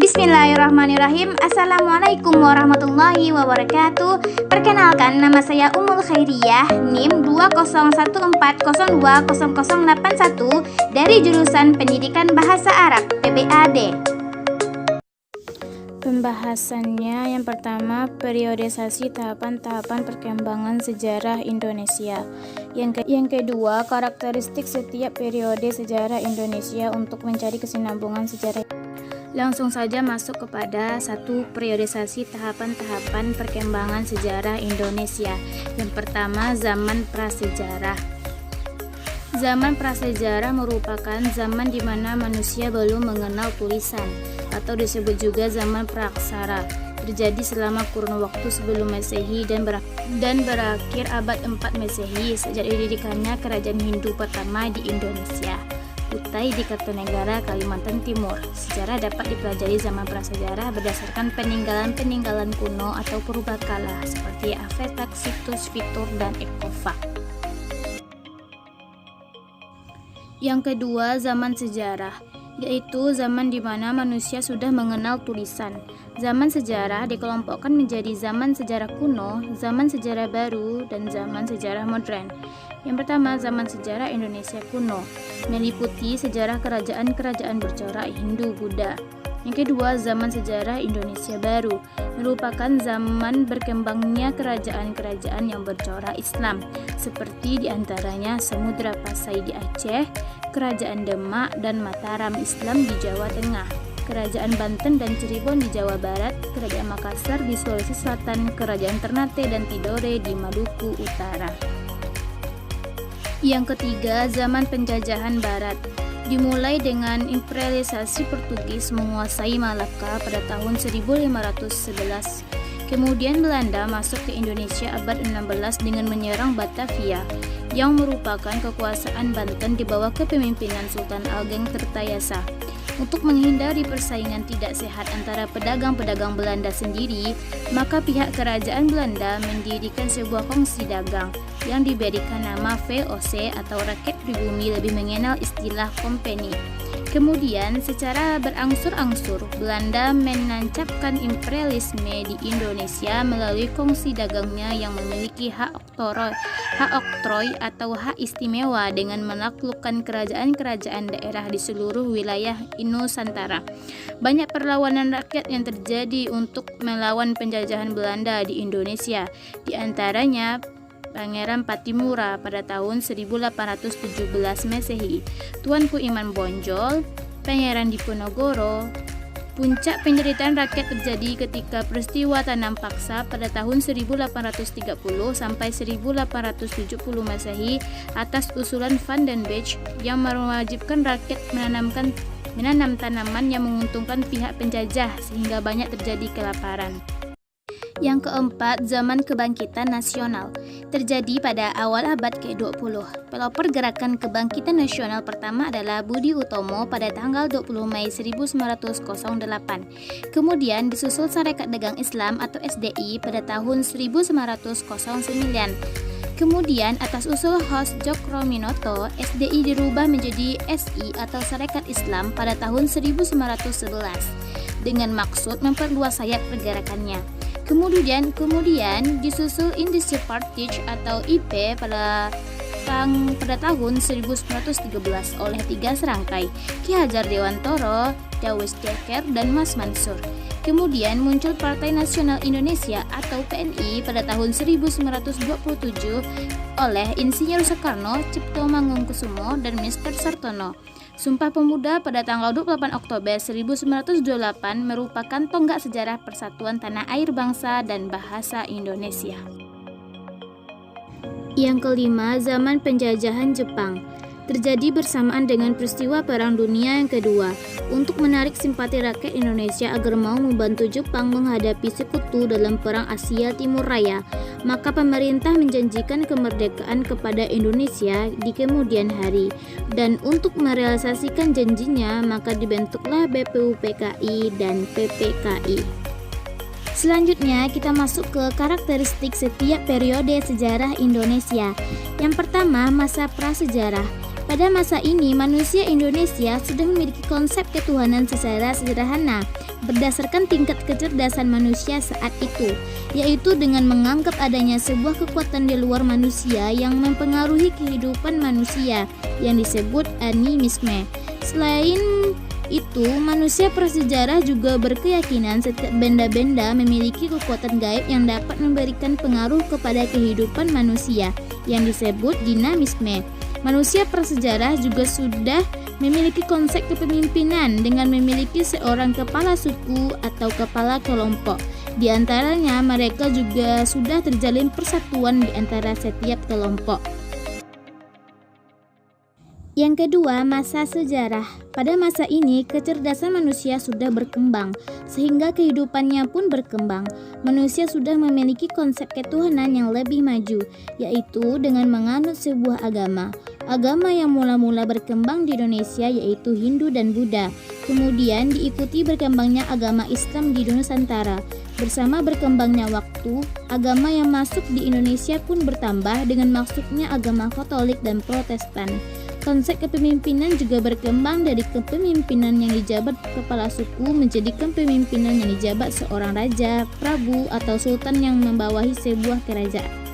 Bismillahirrahmanirrahim. Assalamualaikum warahmatullahi wabarakatuh. Perkenalkan, nama saya Ummul Khairiyah, NIM 20140200081 dari jurusan Pendidikan Bahasa Arab PBAD. Pembahasannya yang pertama, periodisasi tahapan-tahapan perkembangan sejarah Indonesia. Yang kedua, karakteristik setiap periode sejarah Indonesia untuk mencari kesinambungan sejarah. Langsung saja masuk kepada satu, periodisasi tahapan-tahapan perkembangan sejarah Indonesia. Yang pertama, zaman prasejarah. Zaman prasejarah merupakan zaman di mana manusia belum mengenal tulisan, atau disebut juga zaman praaksara. Terjadi selama kurun waktu sebelum Masehi dan berakhir abad 4 Masehi sejak didirikannya kerajaan Hindu pertama di Indonesia, Kutai di Kartanegara, Kalimantan Timur. Sejarah dapat dipelajari zaman prasejarah berdasarkan peninggalan-peninggalan kuno atau purbakala seperti Afetak, Situs, Fitur, dan Ekofak. Yang kedua, zaman sejarah, yaitu zaman di mana manusia sudah mengenal tulisan. Zaman sejarah dikelompokkan menjadi zaman sejarah kuno, zaman sejarah baru, dan zaman sejarah modern. Yang pertama, zaman sejarah Indonesia kuno, meliputi sejarah kerajaan-kerajaan bercorak Hindu-Buddha. Yang kedua, zaman sejarah Indonesia baru, merupakan zaman berkembangnya kerajaan-kerajaan yang bercorak Islam, seperti diantaranya Samudra Pasai di Aceh, Kerajaan Demak dan Mataram Islam di Jawa Tengah, Kerajaan Banten dan Cirebon di Jawa Barat, Kerajaan Makassar di Sulawesi Selatan, Kerajaan Ternate dan Tidore di Maluku Utara. Yang ketiga, zaman penjajahan Barat, dimulai dengan imperialisasi Portugis menguasai Malaka pada tahun 1511. Kemudian Belanda masuk ke Indonesia abad 16 dengan menyerang Batavia, yang merupakan kekuasaan Banten di bawah kepemimpinan Sultan Ageng Tirtayasa. Untuk menghindari persaingan tidak sehat antara pedagang-pedagang Belanda sendiri, maka pihak kerajaan Belanda mendirikan sebuah kongsi dagang yang diberikan nama VOC atau rakyat pribumi lebih mengenal istilah company. Kemudian secara berangsur-angsur Belanda menancapkan imperialisme di Indonesia melalui kongsi dagangnya yang memiliki hak oktroy atau hak istimewa dengan menaklukkan kerajaan-kerajaan daerah di seluruh wilayah Nusantara. Banyak perlawanan rakyat yang terjadi untuk melawan penjajahan Belanda di Indonesia, di antaranya Pangeran Patimura pada tahun 1817 Masehi, Tuanku Iman Bonjol, Pangeran Diponegoro. Puncak penderitaan rakyat terjadi ketika peristiwa tanam paksa pada tahun 1830 sampai 1870 Masehi atas usulan Van den Besch yang mewajibkan rakyat menanam tanaman yang menguntungkan pihak penjajah sehingga banyak terjadi kelaparan. Yang keempat, zaman kebangkitan nasional, terjadi pada awal abad ke-20. Pelopor gerakan kebangkitan nasional pertama adalah Budi Utomo pada tanggal 20 Mei 1908. Kemudian disusul Sarekat Dagang Islam atau SDI pada tahun 1909. Kemudian atas usul Hos Djokroaminoto, SDI dirubah menjadi SI atau Sarekat Islam pada tahun 1911 dengan maksud memperluas sayap pergerakannya. Kemudian disusul Industry Party atau IP pada tahun 1913 oleh tiga serangkai, Ki Hajar Dewantoro, Dawes Dekker, dan Mas Mansur. Kemudian muncul Partai Nasional Indonesia atau PNI pada tahun 1927 oleh Insinyur Soekarno, Cipto Mangunkusumo, dan Mr. Sartono. Sumpah Pemuda pada tanggal 28 Oktober 1928 merupakan tonggak sejarah persatuan tanah air bangsa dan bahasa Indonesia. Yang kelima, zaman penjajahan Jepang. terjadi bersamaan dengan peristiwa Perang Dunia yang kedua. Untuk menarik simpati rakyat Indonesia agar mau membantu Jepang menghadapi sekutu dalam Perang Asia Timur Raya, maka pemerintah menjanjikan kemerdekaan kepada Indonesia di kemudian hari. Dan untuk merealisasikan janjinya, maka dibentuklah BPUPKI dan PPKI. Selanjutnya kita masuk ke karakteristik setiap periode sejarah Indonesia. Yang pertama, masa prasejarah. Pada masa ini, manusia Indonesia sudah memiliki konsep ketuhanan secara sederhana berdasarkan tingkat kecerdasan manusia saat itu, yaitu dengan menganggap adanya sebuah kekuatan di luar manusia yang mempengaruhi kehidupan manusia yang disebut animisme. Selain itu, manusia prasejarah juga berkeyakinan setiap benda-benda memiliki kekuatan gaib yang dapat memberikan pengaruh kepada kehidupan manusia yang disebut dinamisme. Manusia prasejarah juga sudah memiliki konsep kepemimpinan dengan memiliki seorang kepala suku atau kepala kelompok. Di antaranya, mereka juga sudah terjalin persatuan di antara setiap kelompok. Yang kedua, masa sejarah. Pada masa ini, kecerdasan manusia sudah berkembang, sehingga kehidupannya pun berkembang. Manusia sudah memiliki konsep ketuhanan yang lebih maju, yaitu dengan menganut sebuah agama. Agama yang mula-mula berkembang di Indonesia yaitu Hindu dan Buddha. Kemudian diikuti berkembangnya agama Islam di Nusantara. Bersama berkembangnya waktu, agama yang masuk di Indonesia pun bertambah dengan masuknya agama Katolik dan Protestan. Konsep kepemimpinan juga berkembang dari kepemimpinan yang dijabat kepala suku menjadi kepemimpinan yang dijabat seorang raja, prabu, atau sultan yang membawahi sebuah kerajaan.